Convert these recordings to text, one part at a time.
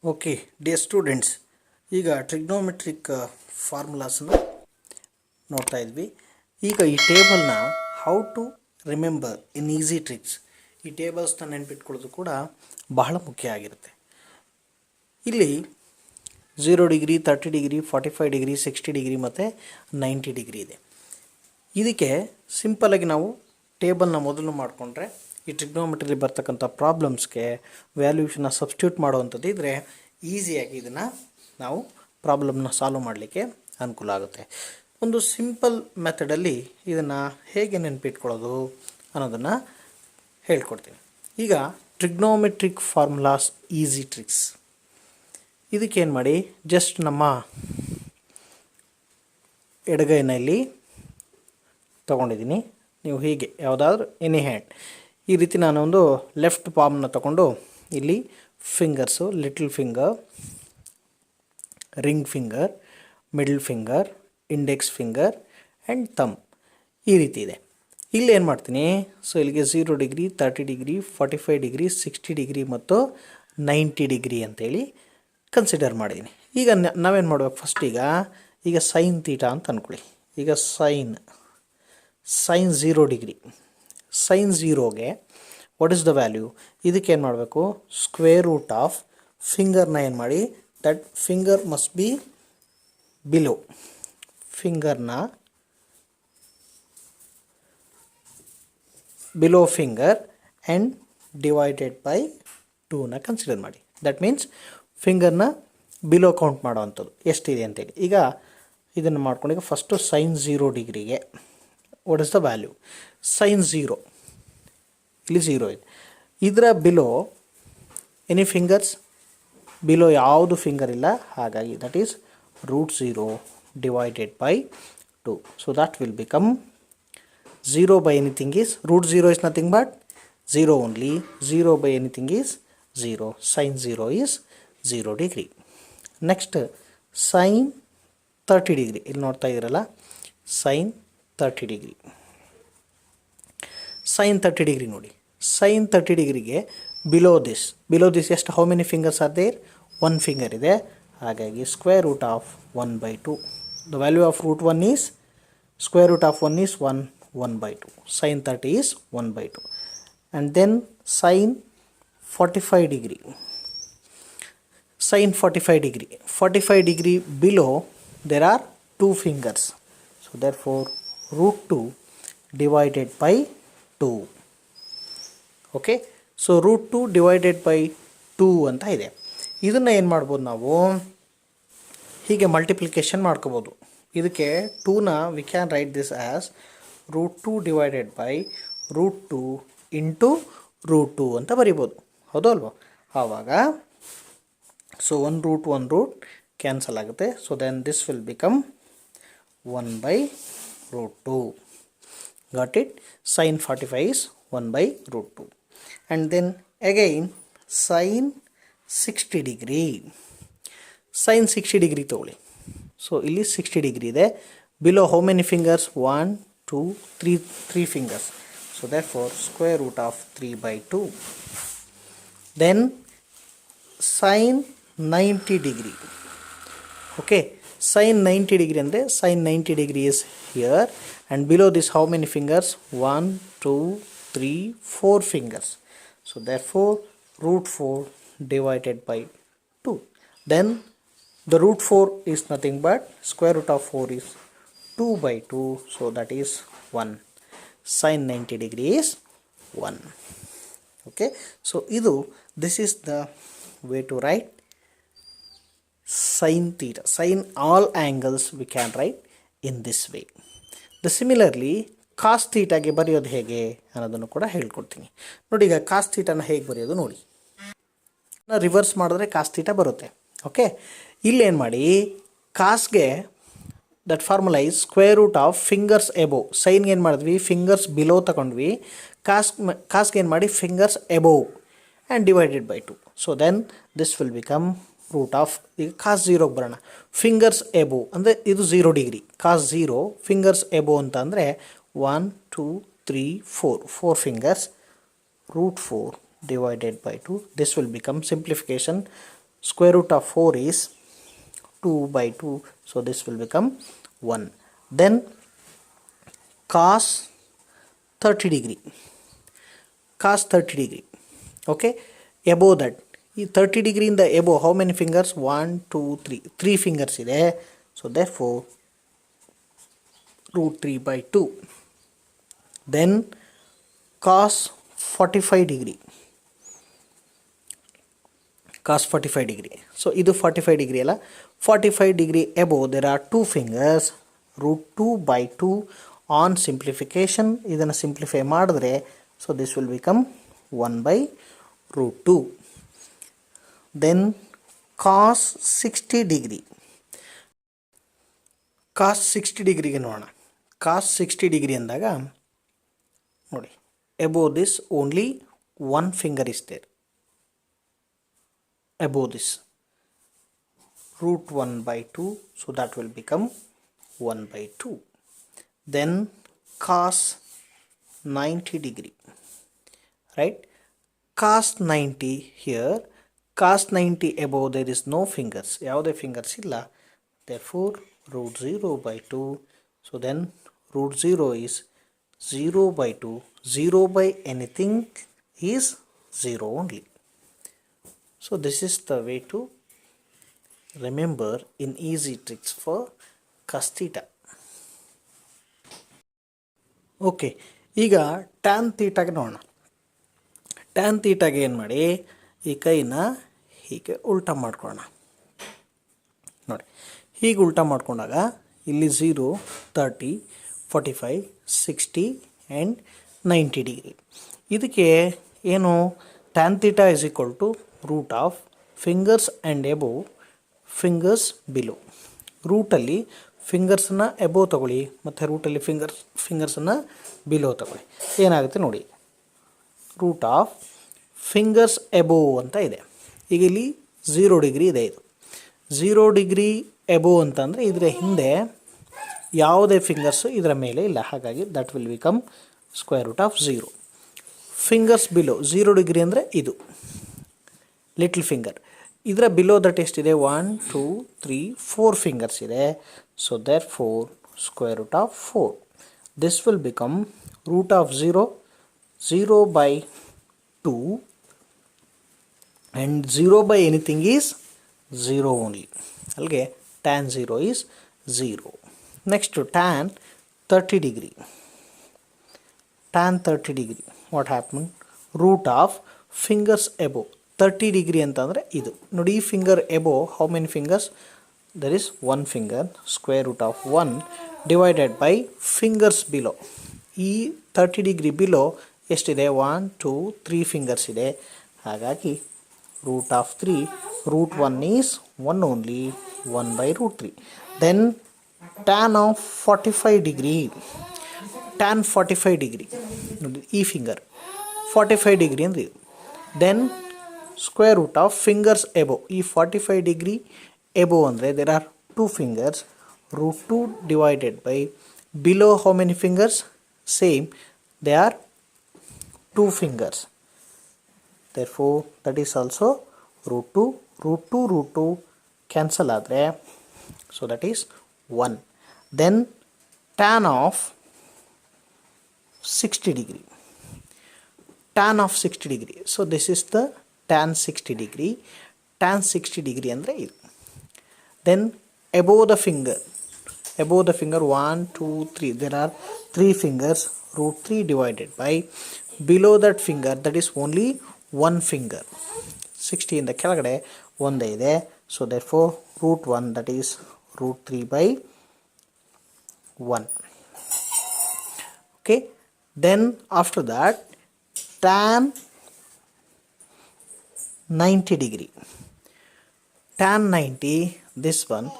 Okay dear students, ಈಗ trigonometric ಫಾರ್ಮುಲಾಸನ್ನ ನೋಡ್ತಾ ಇದ್ವಿ. ಈಗ ಈ ಟೇಬಲ್ನ how to remember in easy tricks, ಈ ಟೇಬಲ್ಸ್ನ ನೆನ್ಪಿಟ್ಕೊಳ್ಳೋದು ಕೂಡ ಬಹಳ ಮುಖ್ಯ ಆಗಿರುತ್ತೆ. ಇಲ್ಲಿ 0 ಡಿಗ್ರಿ, 30 ಡಿಗ್ರಿ, 45 ಡಿಗ್ರಿ, 60 ಡಿಗ್ರಿ ಮತ್ತು 90 ಡಿಗ್ರಿ ಇದೆ. ಇದಕ್ಕೆ ಸಿಂಪಲಾಗಿ ನಾವು ಟೇಬಲ್ನ ಮೊದಲು ಮಾಡಿಕೊಂಡ್ರೆ ಈ ಟ್ರಿಗ್ನೋಮೆಟ್ರಿ ಬರ್ತಕ್ಕಂಥ ಪ್ರಾಬ್ಲಮ್ಸ್ಗೆ ವ್ಯಾಲ್ಯೂಷನ್ನ ಸಬ್ಸ್ಟಿಟ್ಯೂಟ್ ಮಾಡುವಂಥದ್ದು ಇದ್ದರೆ ಈಸಿಯಾಗಿ ಇದನ್ನು ನಾವು ಪ್ರಾಬ್ಲಮ್ನ ಸಾಲ್ವ್ ಮಾಡಲಿಕ್ಕೆ ಅನುಕೂಲ ಆಗುತ್ತೆ. ಒಂದು ಸಿಂಪಲ್ ಮೆಥಡಲ್ಲಿ ಇದನ್ನು ಹೇಗೆ ನೆನಪಿಟ್ಕೊಳ್ಳೋದು ಅನ್ನೋದನ್ನು ಹೇಳ್ಕೊಡ್ತೀನಿ. ಈಗ ಟ್ರಿಗ್ನೋಮೆಟ್ರಿಕ್ ಫಾರ್ಮುಲಾಸ್ ಈಸಿ ಟ್ರಿಕ್ಸ್, ಇದಕ್ಕೇನು ಮಾಡಿ, ಜಸ್ಟ್ ನಮ್ಮ ಎಡಗೈನಲ್ಲಿ ತೊಗೊಂಡಿದ್ದೀನಿ. ನೀವು ಹೀಗೆ ಯಾವುದಾದ್ರೂ ಎನಿ ಹ್ಯಾಂಡ್ ಈ ರೀತಿ ನಾನೊಂದು ಲೆಫ್ಟ್ ಪಾಮ್ನ ತಗೊಂಡು ಇಲ್ಲಿ fingers, little finger, ring finger, middle finger, index finger and thumb ಈ ರೀತಿ ಇದೆ. ಇಲ್ಲಿ ಏನು ಮಾಡ್ತೀನಿ, ಸೊ ಇಲ್ಲಿಗೆ 0 ಡಿಗ್ರಿ, 30 ಡಿಗ್ರಿ, 45 ಡಿಗ್ರಿ, 60 ಡಿಗ್ರಿ ಮತ್ತು 90 ಡಿಗ್ರಿ ಅಂತೇಳಿ ಕನ್ಸಿಡರ್ ಮಾಡಿದ್ದೀನಿ. ಈಗ ನಾವೇನು ಮಾಡಬೇಕು, ಫಸ್ಟ್ ಈಗ ಸೈನ್ ತೀಟಾ ಅಂತ ಅಂದ್ಕೊಳ್ಳಿ. ಈಗ ಸೈನ್ 0 ಡಿಗ್ರಿ, ಸೈನ್ 0ಗೆ ವಾಟ್ ಇಸ್ ದ ವ್ಯಾಲ್ಯೂ, ಇದಕ್ಕೇನು ಮಾಡಬೇಕು, ಸ್ಕ್ವೇರ್ ರೂಟ್ ಆಫ್ ಫಿಂಗರ್ನ ಏನು ಮಾಡಿ, that finger must be below, ಫಿಂಗರ್ನ below finger and divided by 2ನ ಕನ್ಸಿಡರ್ ಮಾಡಿ. ದಟ್ ಮೀನ್ಸ್ ಫಿಂಗರ್ನ ಬಿಲೋ ಕೌಂಟ್ ಮಾಡೋವಂಥದ್ದು ಎಷ್ಟಿದೆ ಅಂತೇಳಿ. ಈಗ ಇದನ್ನು ಮಾಡ್ಕೊಂಡು ಈಗ ಫಸ್ಟು ಸೈನ್ 0 ಡಿಗ್ರಿಗೆ what is the value, sine 0 ಇಲ್ಲಿ 0 ಇದೆ. ಇದರ ಬಿಲೋ ಎನಿ ಫಿಂಗರ್ಸ್, ಬಿಲೋ ಯಾವುದು ಫಿಂಗರ್ ಇಲ್ಲ, ಹಾಗಾಗಿ that is root 0 divided by 2. So that will become 0 by anything is, root 0 is nothing but 0 only, 0 by anything is 0, sin 0 is 0 degree. Next sine 30 degree, ಇಲ್ಲಿ ನೋಡ್ತಾ ಇದ್ದೀರಲ್ಲ, sine 30 degree, sine 30 degree ನೋಡಿ, sine 30 ಡಿಗ್ರಿಗೆ below this ಎಷ್ಟು, how many fingers are there, 1 finger ಇದೆ, ಹಾಗಾಗಿ square root of 1/2. The value of root 1 is, square root of 1 is 1/2, sine 30 is 1/2. And then sine 45 degree, sine 45 degree below there are 2 fingers, so therefore root 2 divided by 2. Okay, so root 2 divided by 2 ಅಂತ ಇದೆ. ಇದನ್ನು ಏನು ಮಾಡ್ಬೋದು, ನಾವು ಹೀಗೆ multiplication ಮಾಡ್ಕೋಬೋದು. ಇದಕ್ಕೆ 2ನ we can write this as root 2 divided by root 2 into root 2 ಅಂತ ಬರಿಬೋದು, ಹೌದು ಅಲ್ವಾ? ಆವಾಗ ಸೊ 1 ರೂಟ್ ಕ್ಯಾನ್ಸಲ್ ಆಗುತ್ತೆ. So then this will become 1/√2. Got it? Sine 45 is 1/√2. And then again sine 60 degree, sine 60 degree ತೊಗೊಳ್ಳಿ. ಸೊ ಇಲ್ಲಿ 60 degree ಇದೆ, below how many fingers, 1 2 3 fingers. So therefore square root of 3/2. Then sine 90 degree. Okay, sine 90 degree ಅಂದರೆ sine 90 degree is here and below this how many fingers, 1 2 3 4 fingers. So therefore root 4 divided by 2. Then the root 4 is nothing but square root of 4 is 2/2. So that is 1. Sine 90 degree is 1. Okay, so this is the way to write sin theta. Sin all angles we can write in this way. Similarly cos theta ಗೆ ಬರೆಯೋದು ಹೇಗೆ ಅನ್ನೋದನ್ನು ಕೂಡ ಹೇಳ್ಕೊಡ್ತೀನಿ ನೋಡಿ. ಈಗ cos theta ನ ಹೇಗೆ ಬರೆಯೋದು ನೋಡಿ, ರಿವರ್ಸ್ ಮಾಡಿದ್ರೆ cos theta ಬರುತ್ತೆ. ಓಕೆ, ಇಲ್ಲೇನು ಮಾಡಿ, ಕಾಸ್ಗೆ that formula is square root of fingers above. ಸೈನ್ಗೆ ಏನು ಮಾಡಿದ್ವಿ, ಫಿಂಗರ್ಸ್ ಬಿಲೋ ತಗೊಂಡ್ವಿ. ಕಾಸ್ಗೆ ಏನು ಮಾಡಿ, fingers above and divided by 2. So then this will become root of, ಈಗ ಕಾಸ್ 0ಗೆ ಬರೋಣ, ಫಿಂಗರ್ಸ್ ಎಬೋ ಅಂದರೆ ಇದು 0 ಡಿಗ್ರಿ, ಕಾಸ್ 0 ಫಿಂಗರ್ಸ್ ಎಬೋ ಅಂತ ಅಂದರೆ 1 2 3 4 fingers, root 4 divided by 2. This will become simplification square root of 4 is 2 by 2, so this will become 1. Then cos 30 degree, cos 30 degree, okay, above that, ಈ 30 degree ಇಂದ above how many fingers? 1 2 3 3 fingers ಇದೆ, so therefore root 3 by 2. Then cos 45 degree, cos 45 degree, so ಇದು 45 degree ಅಲ್ಲ, 45 degree above there are 2 fingers, root 2 by 2. On simplification ಇದನ್ನು simplify ಮಾಡಿದ್ರೆ, so this will become 1 by root 2. Then cos 60 degree, cos 60 ಡಿಗ್ರಿಗೆ ನೋಡೋಣ. cos 60 degree ಅಂದಾಗ ನೋಡಿ, above this only one finger is there, above this root 1 by 2, so that will become 1 by 2. Then cos 90 degree, right? Cos 90 here, cos 90 above there is no fingers, ಯಾವುದೇ fingers ಇಲ್ಲ, therefore root 0 by 2, so then root 0 is 0 by 2, 0 by anything is 0 only. So this is the way to remember in easy tricks for cos theta. Okay, ಈಗ tan ತೀಟಾಗೆ ನೋಡೋಣ. Tan ತೀಟಾಗೆ ಏನು ಮಾಡಿ, ಈ ಕೈನ ಹೀಗೆ ಉಲ್ಟಾ ಮಾಡ್ಕೊಳ್ಳೋಣ. ನೋಡಿ, ಹೀಗೆ ಉಲ್ಟಾ ಮಾಡ್ಕೊಂಡಾಗ ಇಲ್ಲಿ 0 30 45 60 ಆ್ಯಂಡ್ 90 ಡಿಗ್ರಿ. ಇದಕ್ಕೆ ಏನು, tan theta is equal to root of fingers and above fingers below. ರೂಟಲ್ಲಿ ಫಿಂಗರ್ಸನ್ನು ಎಬೋವ್ ತಗೊಳ್ಳಿ ಮತ್ತು ರೂಟಲ್ಲಿ ಫಿಂಗರ್ಸನ್ನು ಬಿಲೋ ತಗೊಳ್ಳಿ. ಏನಾಗುತ್ತೆ ನೋಡಿ, ರೂಟ್ ಆಫ್ ಫಿಂಗರ್ಸ್ ಎಬೋವ್ ಅಂತ ಇದೆ. ಈಗ ಇಲ್ಲಿ 0 ಡಿಗ್ರಿ ಇದೆ. ಇದು 0 ಡಿಗ್ರಿ ಎಬೋವ್ ಅಂತಂದರೆ ಇದರ ಹಿಂದೆ ಯಾವುದೇ ಫಿಂಗರ್ಸು ಇದರ ಮೇಲೆ ಇಲ್ಲ, ಹಾಗಾಗಿ that will become square root of 0. Fingers below 0 degree ಅಂದರೆ ಇದು ಲಿಟ್ಲ್ ಫಿಂಗರ್, ಇದರ ಬಿಲೋ ದಟ್ ಎಷ್ಟಿದೆ, 1 2 3 4 ಫಿಂಗರ್ಸ್ ಇದೆ, so therefore square root of 4. This will become root of 0 0 by 2 and 0 by anything is 0 only. ಅಲ್ಲಿಗೆ tan 0 is 0. Next to tan 30 degree. Tan 30 degree, what happened? Root of fingers above 30 degree ಅಂತಂದರೆ ಇದು ನೋಡಿ, ಈ finger above how many fingers? There is one finger, square root of 1 divided by fingers below. ಈ 30 degree below ಎಷ್ಟಿದೆ, 1 2 3 fingers ಇದೆ, ಹಾಗಾಗಿ root of 3, root 1 is 1 only, 1 by root 3. Then tan of 45 degree, tan 45 degree ನೋಡಿ, ಈ finger 45 degree ಅಂದರೆ ಇದು. Then square root of fingers above, ಈ 45 degree above ಅಂದರೆ there are 2 fingers, root 2 divided by below how many fingers? Same, they are 2 fingers, therefore that is also root 2, root 2 root 2 cancel ಆದರೆ, so that is 1. Then tan of 60 degree, tan of 60 degree, so this is the tan 60 degree, tan 60 degree ಅಂದರೆ ಇದು. Then above the finger 1 2 3, there are 3 fingers, root 3 divided by below that finger, that is only one finger, 60 ಇಂದ ಕೆಳಗಡೆ ಒಂದೇ ಇದೆ, so therefore root 1, that is root 3 by 1. Okay, then after that tan 90 degree, tan 90, this one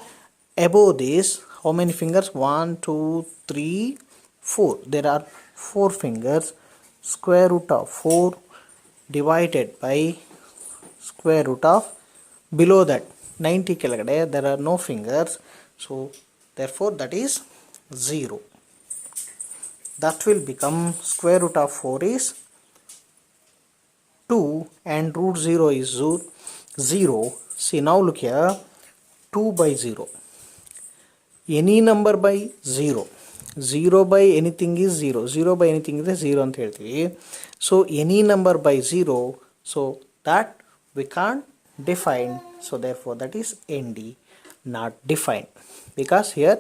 above this how many fingers? 1 2 3 4, there are 4 fingers, square root of 4 divided by square root of below that 90 ಕೆಳಗಡೆ there are no fingers, so therefore that is 0. That will become square root of 4 is 2 and root 0 is 0, See, now look here, 2 by 0. Any number by 0. 0 by anything is 0. 0 by anything is 0 ಅಂತ ಹೇಳ್ತೀವಿ. So any number by 0, so that we can't define. So therefore that is ND, not defined. Because here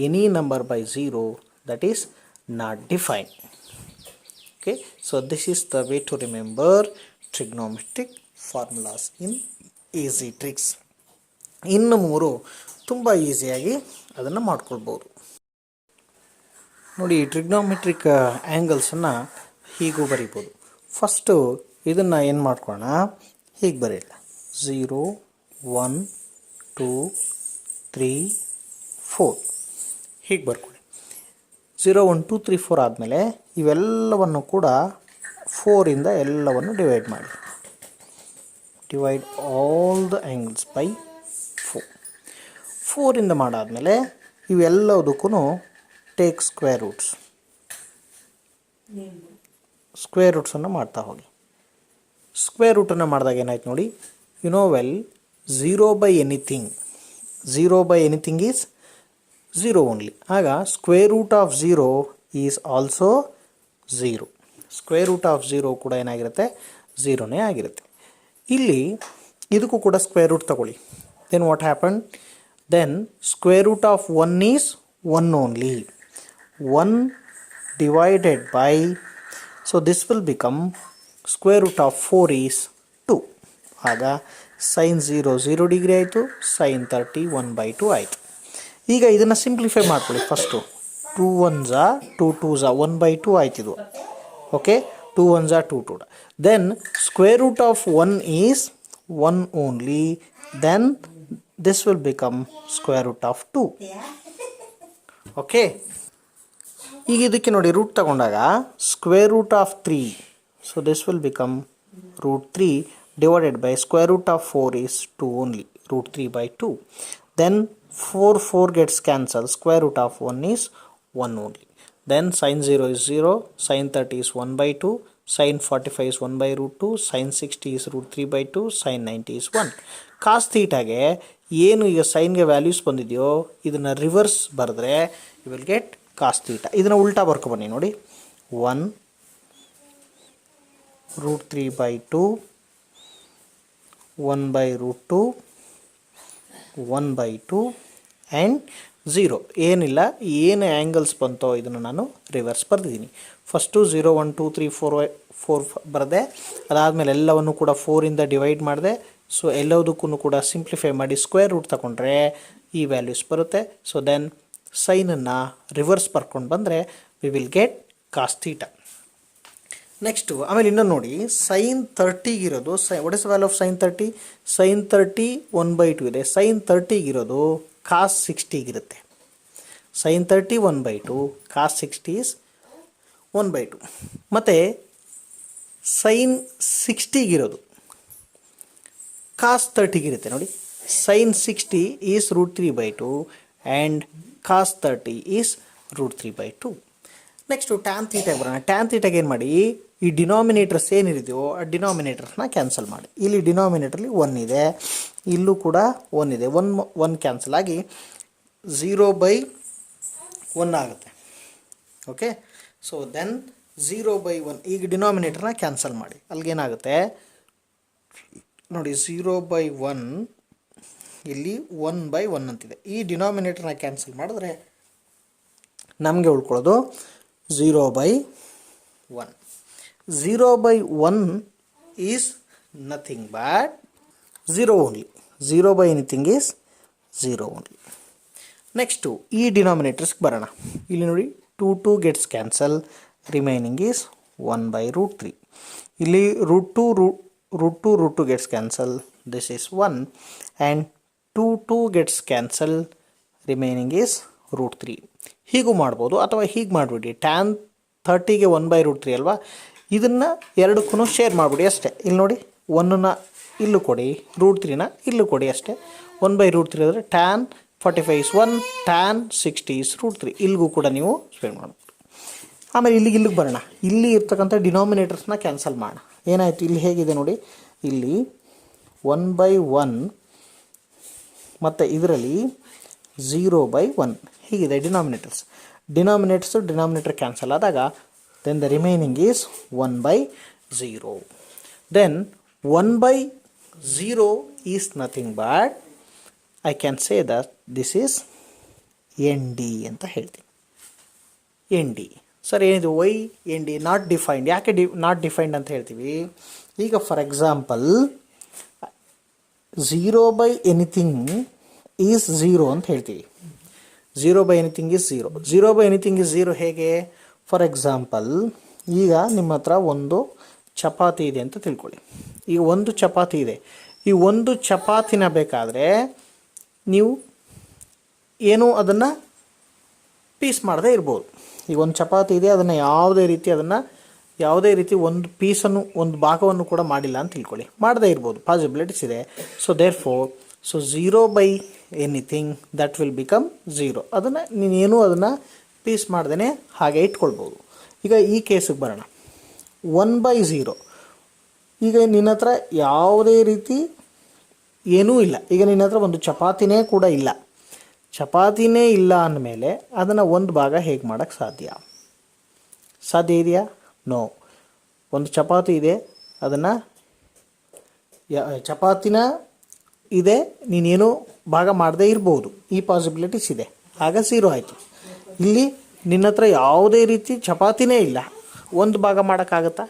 any number by 0, that is not defined. Okay, so this is the way to remember trigonometric formulas in easy tricks. ಇನ್ನು ಮೂರು ತುಂಬ ಈಸಿಯಾಗಿ ಅದನ್ನು ಮಾಡ್ಕೊಳ್ಬೋದು. ನೋಡಿ, trigonometric ಆ್ಯಂಗಲ್ಸನ್ನು ಹೀಗೂ ಬರಿಬೋದು. First ಇದನ್ನು ಏನು ಮಾಡ್ಕೊಳ್ಳೋಣ, ಹೀಗೆ ಬರೆಯಲ್ಲ. 0 1 2 3 4 ಹೀಗೆ ಬರ್ಕೊಳ್ಳಿ. 0 1 2 3 4 ಆದಮೇಲೆ ಇವೆಲ್ಲವನ್ನು ಕೂಡ 4ಇಂದ ಎಲ್ಲವನ್ನು ಡಿವೈಡ್ ಮಾಡಿ. Divide all the angles by 4. 4ಇಂದ ಮಾಡಾದಮೇಲೆ ಇವೆಲ್ಲದಕ್ಕೂ ಟೇಕ್ ಸ್ಕ್ವೇರ್ ರೂಟ್ಸ್. ಸ್ಕ್ವೇರ್ ರೂಟ್ಸನ್ನು ಮಾಡ್ತಾ ಹೋಗಿ. ಸ್ಕ್ವೇರ್ ರೂಟನ್ನು ಮಾಡಿದಾಗ ಏನಾಯ್ತು ನೋಡಿ, you know well, 0 by anything. 0 by anything is 0 only. ಆಗ square root of 0 is also 0. Square root of 0 ಕೂಡ ಏನಾಗಿರುತ್ತೆ, 0ನೇ ಆಗಿರುತ್ತೆ. ಇಲ್ಲಿ ಇದಕ್ಕೂ ಕೂಡ ಸ್ಕ್ವೇರ್ ರೂಟ್ ತಗೊಳ್ಳಿ. Then what happen, then square root of 1 is 1 only. 1 divided by, so this will become square root of 4 is 2. ಆಗ sin 0 0 ಡಿಗ್ರಿ ಆಯಿತು, sin 30 1/2 ಆಯಿತು. ಈಗ ಇದನ್ನು ಸಿಂಪ್ಲಿಫೈ ಮಾಡ್ಕೊಳ್ಳಿ. ಫಸ್ಟು 2 1s 2 2s 1/2 ಆಯ್ತಿದು. Okay, 2 1s 2 2. Then square root of 1 is 1 only. Then this will become square root of 2. Okay, ಈಗ ಇದಕ್ಕೆ ನೋಡಿ ರೂಟ್ ತಗೊಂಡಾಗ square root of 3, so this will become root 3 divided by square root of 4 is 2 only, root 3/2. Then 4 gets cancelled, square root of 1 is 1 only. Then sin 0 is 0, sin 30 is 1/2, sin 45 is 1/√2, sin 60 is root 3/2, sin 90 is 1. Cos ಥೀಟಾಗೆ ಏನು ಈಗ ಸೈನ್ಗೆ values ಬಂದಿದೆಯೋ ಇದನ್ನು reverse ಬರೆದ್ರೆ you will get cos theta. ಇದನ್ನು ಉಲ್ಟಾ ಬರ್ಕೊಬನ್ನಿ ನೋಡಿ. 1 root 3/2, 1/√2, 1/2 ಆ್ಯಂಡ್ 0. ಏನಿಲ್ಲ, ಏನು ಆ್ಯಂಗಲ್ಸ್ ಬಂತೋ ಇದನ್ನು ನಾನು ರಿವರ್ಸ್ ಬರೆದಿದ್ದೀನಿ. ಫಸ್ಟು 0 1 2 3 4 ಬರೆದೆ. ಅದಾದಮೇಲೆ ಎಲ್ಲವನ್ನು ಕೂಡ 4ಇಂದ ಡಿವೈಡ್ ಮಾಡಿದೆ. ಸೊ ಎಲ್ಲದಕ್ಕೂ ಕೂಡ ಸಿಂಪ್ಲಿಫೈ ಮಾಡಿ ಸ್ಕ್ವೇರ್ ರೂಟ್ ತಗೊಂಡ್ರೆ ಈ ವ್ಯಾಲ್ಯೂಸ್ ಬರುತ್ತೆ. ಸೊ ದೆನ್ ಸೈನನ್ನು ರಿವರ್ಸ್ ಬರ್ಕೊಂಡು ಬಂದರೆ we will get cos theta. Next ಆಮೇಲೆ ಇನ್ನೊಂದು ನೋಡಿ, ಸೈನ್ 30ಗಿರೋದು what is value of sine 30? Sine 30 1/2 ಇದೆ. ಸೈನ್ 30ಗಿರೋದು ಕಾಸ್ 60giರುತ್ತೆ. Sine 30 1/2, cos 60 is 1/2. ಮತ್ತು ಸೈನ್ 60giರೋದು ಕಾಸ್ 30giರುತ್ತೆ ನೋಡಿ. Sine 60 is root 3/2 and cos 30 is root 3/2. Next tan ಥೀಟಾಗೆ ಬರೋಣ. ಟ್ಯಾನ್ ಥೀಟಾಗೆ ಏನು ಮಾಡಿ, ಈ ಡಿನಾಮಿನೇಟರ್ಸ್ ಏನಿದೆಯೋ ಆ ಡಿನಾಮಿನೇಟರ್ಸ್ನ ಕ್ಯಾನ್ಸಲ್ ಮಾಡಿ. ಇಲ್ಲಿ ಡಿನಾಮಿನೇಟರ್ಲಿ 1 ಇದೆ, ಇಲ್ಲೂ ಕೂಡ 1 ಇದೆ. 1 ಕ್ಯಾನ್ಸಲ್ ಆಗಿ 0/1 ಆಗುತ್ತೆ. Okay, so then 0/1. ಈಗ ಡಿನಾಮಿನೇಟರ್ನ ಕ್ಯಾನ್ಸಲ್ ಮಾಡಿ. ಅಲ್ಲಿಗೇನಾಗುತ್ತೆ ನೋಡಿ, 0/1 ಇಲ್ಲಿ 1/1 ಅಂತಿದೆ. ಈ ಡಿನಾಮಿನೇಟರ್ನ ಕ್ಯಾನ್ಸಲ್ ಮಾಡಿದ್ರೆ ನಮಗೆ ಉಳ್ಕೊಳ್ಳೋದು 0/1. 0/1 is nothing but 0 only. 0 by anything is 0 only. Next ಈ ಡಿನಾಮಿನೇಟರ್ಸ್ಗೆ ಬರೋಣ. ಇಲ್ಲಿ ನೋಡಿ 2 2 ಗೆಟ್ಸ್ ಕ್ಯಾನ್ಸಲ್, ರಿಮೈನಿಂಗ್ ಈಸ್ 1/√3. ಇಲ್ಲಿ root two gets cancel, this is 1 and 2 gets cancel, remaining is root 3. ಹೀಗೂ ಮಾಡ್ಬೋದು ಅಥವಾ ಹೀಗೆ ಮಾಡಿಬಿಡಿ. ಟ್ಯಾನ್ 30ಗೆ 1/√3 ಅಲ್ವಾ, ಇದನ್ನು ಎರಡಕ್ಕೂ ಶೇರ್ ಮಾಡಿಬಿಡಿ ಅಷ್ಟೇ. ಇಲ್ಲಿ ನೋಡಿ 1ನ ಇಲ್ಲೂ ಕೊಡಿ, ರೂಟ್ 3ನ ಇಲ್ಲೂ ಕೊಡಿ ಅಷ್ಟೇ. 1/√3 ಅಂದರೆ tan 45 is 1, tan 60 is root 3. ಇಲ್ಲಿಗೂ ಕೂಡ ನೀವು ಸ್ಪೇರ್ ಮಾಡ್ಬೋದು. ಆಮೇಲೆ ಇಲ್ಲಿಗೆ ಬರೋಣ. ಇಲ್ಲಿ ಇರ್ತಕ್ಕಂಥ ಡಿನಾಮಿನೇಟರ್ಸ್ನ ಕ್ಯಾನ್ಸಲ್ ಮಾಡೋಣ. ಏನಾಯಿತು, ಇಲ್ಲಿ ಹೇಗಿದೆ ನೋಡಿ, ಇಲ್ಲಿ 1/1 ಮತ್ತು ಇದರಲ್ಲಿ 0/1 ಹೀಗಿದೆ ಡಿನಾಮಿನೇಟರ್ ಕ್ಯಾನ್ಸಲ್ ಆದಾಗ then the remaining is 1/0. Then 1/0 is nothing but I can say that this is ND ಅಂತ ಹೇಳ್ತೀನಿ. ND ಸರ್ ಏನಿದು ವೈ ND ನಾಟ್ ಡಿಫೈನ್ಡ್, ಯಾಕೆ ನಾಟ್ ಡಿಫೈನ್ಡ್ ಅಂತ ಹೇಳ್ತೀವಿ? ಈಗ ಫಾರ್ ಎಕ್ಸಾಂಪಲ್ 0/anything ಈಸ್ 0 ಅಂತ ಹೇಳ್ತೀವಿ. 0/anything is 0. 0/anything ಈಸ್ 0 ಹೇಗೆ? ಫಾರ್ ಎಕ್ಸಾಂಪಲ್ ಈಗ ನಿಮ್ಮ ಹತ್ರ ಒಂದು ಚಪಾತಿ ಇದೆ ಅಂತ ತಿಳ್ಕೊಳ್ಳಿ. ಈಗ ಒಂದು ಚಪಾತಿ ಇದೆ. ಈ ಒಂದು ಚಪಾತಿನ ಬೇಕಾದರೆ ನೀವು ಏನು ಅದನ್ನು ಪೀಸ್ ಮಾಡದೇ ಇರ್ಬೋದು. ಈಗ ಒಂದು ಚಪಾತಿ ಇದೆ, ಅದನ್ನು ಯಾವುದೇ ರೀತಿ ಒಂದು ಪೀಸನ್ನು ಒಂದು ಭಾಗವನ್ನು ಕೂಡ ಮಾಡಿಲ್ಲ ಅಂತ ತಿಳ್ಕೊಳ್ಳಿ, ಮಾಡದೇ ಇರ್ಬೋದು, ಪಾಸಿಬಿಲಿಟೀಸ್ ಇದೆ. So therefore 0/anything that will become 0. ಅದನ್ನು ನೀನೇನು ಅದನ್ನು ಪೀಸ್ ಮಾಡ್ದೇ ಹಾಗೆ ಇಟ್ಕೊಳ್ಬೋದು. ಈಗ ಈ ಕೇಸಿಗೆ ಬರೋಣ. 1/0 ಈಗ ನಿನ್ನ ಹತ್ರ ಯಾವುದೇ ರೀತಿ ಏನೂ ಇಲ್ಲ. ಈಗ ನಿನ್ನ ಹತ್ರ ಒಂದು ಚಪಾತಿನೇ ಕೂಡ ಇಲ್ಲ. ಚಪಾತಿನೇ ಇಲ್ಲ ಅಂದಮೇಲೆ ಅದನ್ನು ಒಂದು ಭಾಗ ಹೇಗೆ ಮಾಡೋಕ್ಕೆ ಸಾಧ್ಯ ಇದೆಯಾ? ನೋ. ಒಂದು ಚಪಾತಿ ಇದೆ, ಅದನ್ನು ಚಪಾತಿನ ಇದೆ, ನೀನೇನು ಭಾಗ ಮಾಡದೇ ಇರ್ಬೋದು, ಈ ಪಾಸಿಬಿಲಿಟೀಸ್ ಇದೆ. ಆಗ 0 ಆಯಿತು. ಇಲ್ಲಿ ನಿನ್ನ ಹತ್ರ ಯಾವುದೇ ರೀತಿ ಚಪಾತಿನೇ ಇಲ್ಲ, ಒಂದು ಭಾಗ ಮಾಡೋಕ್ಕಾಗತ್ತಾ?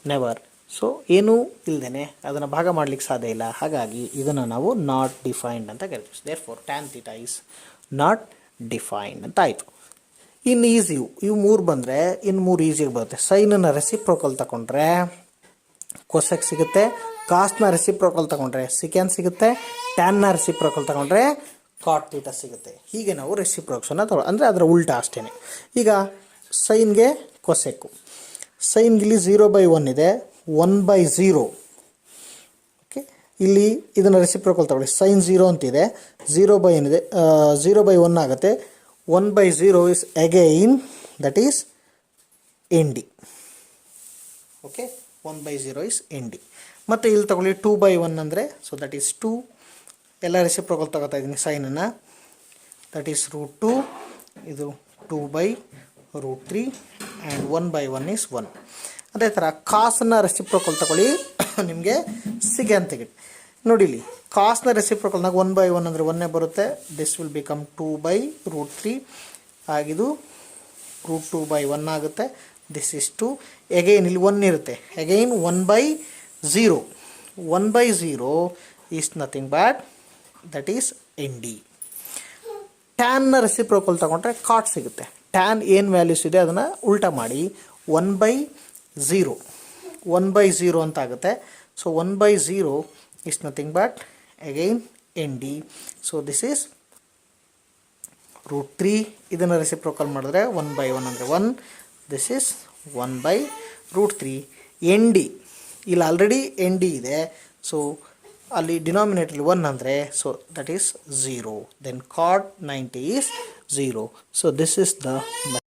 ನೆವರ್. ಸೊ ಏನೂ ಇಲ್ಲದೇ ಅದನ್ನು ಭಾಗ ಮಾಡಲಿಕ್ಕೆ ಸಾಧ್ಯ ಇಲ್ಲ. ಹಾಗಾಗಿ ಇದನ್ನು ನಾವು ನಾಟ್ ಡಿಫೈನ್ಡ್ ಅಂತ ಕರಿತೀವಿ. Therefore tan θ is not defined ಅಂತ ಆಯಿತು. ಇನ್ನು ಇವು 3 ಬಂದರೆ ಇನ್ನು 3 ಈಸಿಯಾಗಿ ಬರುತ್ತೆ. ಸೈನನ್ನು ರೆಸಿಪ್ರೋಕಲ್ ತಗೊಂಡ್ರೆ ಕೊಸೆಕ್ ಸಿಗುತ್ತೆ, ಕಾಸ್ನ ರೆಸಿಪ್ರೋಕಲ್ ತಗೊಂಡ್ರೆ ಸಿಕೆನ್ ಸಿಗುತ್ತೆ, ಟ್ಯಾನ್ನ ರೆಸಿಪ್ರೋಕಲ್ ತಗೊಂಡ್ರೆ ಕಾಟ್ ಥೀಟಾ ಸಿಗುತ್ತೆ. ಹೀಗೆ ನಾವು ರೆಸಿಪ್ರೋಕ್ಸನ್ನು ಅಂದರೆ ಅದರ ಉಲ್ಟಾ ಅಷ್ಟೇ. ಈಗ ಸೈನ್ಗೆ ಕೊಸೆಕ್ಕು. ಸೈನ್ಗೆ ಇಲ್ಲಿ 0/1 ಇದೆ, 1/0. ಓಕೆ, ಇಲ್ಲಿ ಇದನ್ನು ರೆಸಿಪ್ರೋಕಲ್ ತಗೊಳ್ಳಿ. ಸೈನ್ 0 ಅಂತಿದೆ, 0/n ಇದೆ, 0/1 ಆಗುತ್ತೆ. 1/0 is again that is ND. Okay, 1/0 is ND. ಮತ್ತು ಇಲ್ಲಿ ತಗೊಳ್ಳಿ 2/1 ಅಂದರೆ, ಸೊ ದಟ್ ಈಸ್ 2. ಎಲ್ಲ ರೆಸಿಪ್ರೋಕಲ್ ತಗೋತಾ ಇದ್ದೀನಿ ಸೈನನ್ನು, ದಟ್ ಈಸ್ √2. ಇದು 2/√3 ಆ್ಯಂಡ್ 1/1 ಈಸ್ 1. ಅದೇ ಥರ ಕಾಸನ್ನು ರೆಸಿಪ್ರೋಕಲ್ ತಗೊಳ್ಳಿ, ನಿಮಗೆ ಸಿಗೆನ್ ತೆಗಿಡಿ. ನೋಡಿ ಇಲ್ಲಿ ಕಾಸ್ನ ರೆಸಿಪ್ರೋಕಲ್ನಾಗ 1/1 ಅಂದರೆ 1 ಬರುತ್ತೆ. ದಿಸ್ ವಿಲ್ ಬಿಕಮ್ 2/√3 ಆಗಿದು √2/1 ಆಗುತ್ತೆ. This is 2. ಎಗೈನ್ ಇಲ್ಲಿ 1 ಇರುತ್ತೆ. Again 1/0. 1/0 is nothing but that is ND. ಟ್ಯಾನ್ನ ರೆಸಿಪ್ರೋಕಲ್ ತಗೊಂಡ್ರೆ ಕಾಟ್ ಸಿಗುತ್ತೆ. ಟ್ಯಾನ್ ಏನು ವ್ಯಾಲ್ಯೂಸ್ ಇದೆ ಅದನ್ನು ಉಲ್ಟಾ ಮಾಡಿ 1/0 ಅಂತ ಆಗುತ್ತೆ. So 1/0 is nothing but again ND. So this is √3. ಇದನ್ನು ರೆಸಿಪ್ರೋಕಲ್ ಮಾಡಿದ್ರೆ 1/1 ಅಂದರೆ 1. This is 1/√3. ND ಇಲ್ಲಿ ಆಲ್ರೆಡಿ ND ಇದೆ. ಸೊ ಅಲ್ಲಿ ಡಿನಾಮಿನೇಟರ್ಲಿ 1 ಅಂದರೆ, so that is 0. Then cot 90 is 0. So this is the